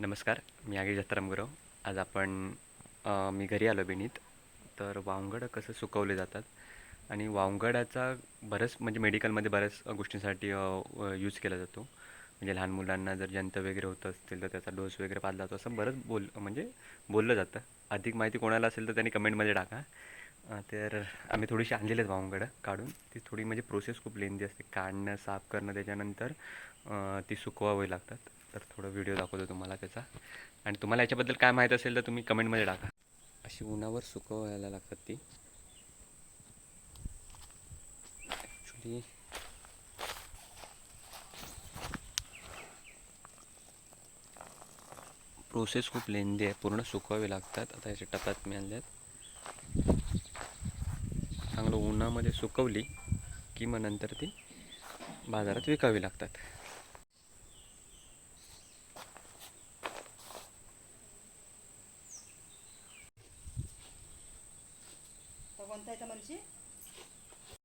नमस्कार, मी आगे जत्तराम गुरव. आज मी घरी आलो बिनीत. तर वावंगड कसं सुकवले जातात आणि वावंगडाचा बरंच म्हणजे मेडिकलमध्ये बऱ्याच गोष्टींसाठी यूज केला जातो. म्हणजे लहान मुलांना जर जंत वगैरे होत असतील तर त्याचा डोस वगैरे पाजला जातो असं बरंच बोललं जातं. अधिक माहिती कोणाला असेल तर त्यांनी कमेंटमध्ये टाका. तर आम्ही थोडीशी आणलेली आहेत वावंगडं काढून. ती थोडी म्हणजे प्रोसेस खूप लेंदी असते, काढणं साफ करणं त्याच्यानंतर ती सुकवावी लागतात. तर थोडं व्हिडिओ दाखवतो तुम्हाला त्याचा. आणि तुम्हाला याच्याबद्दल काय माहीत असेल तर तुम्ही कमेंटमध्ये टाका. अशी उन्हावर सुकवायला लागतात ती. ॲक्च्युली प्रोसेस खूप लेंदी आहे, पूर्ण सुकवावे लागतात. आता याच्या टपात मी आणल्यात. चांगलं उन्हामध्ये सुकवली की मग नंतर ती बाजारात विकावी लागतात. तो कोणता आहे मनीषी?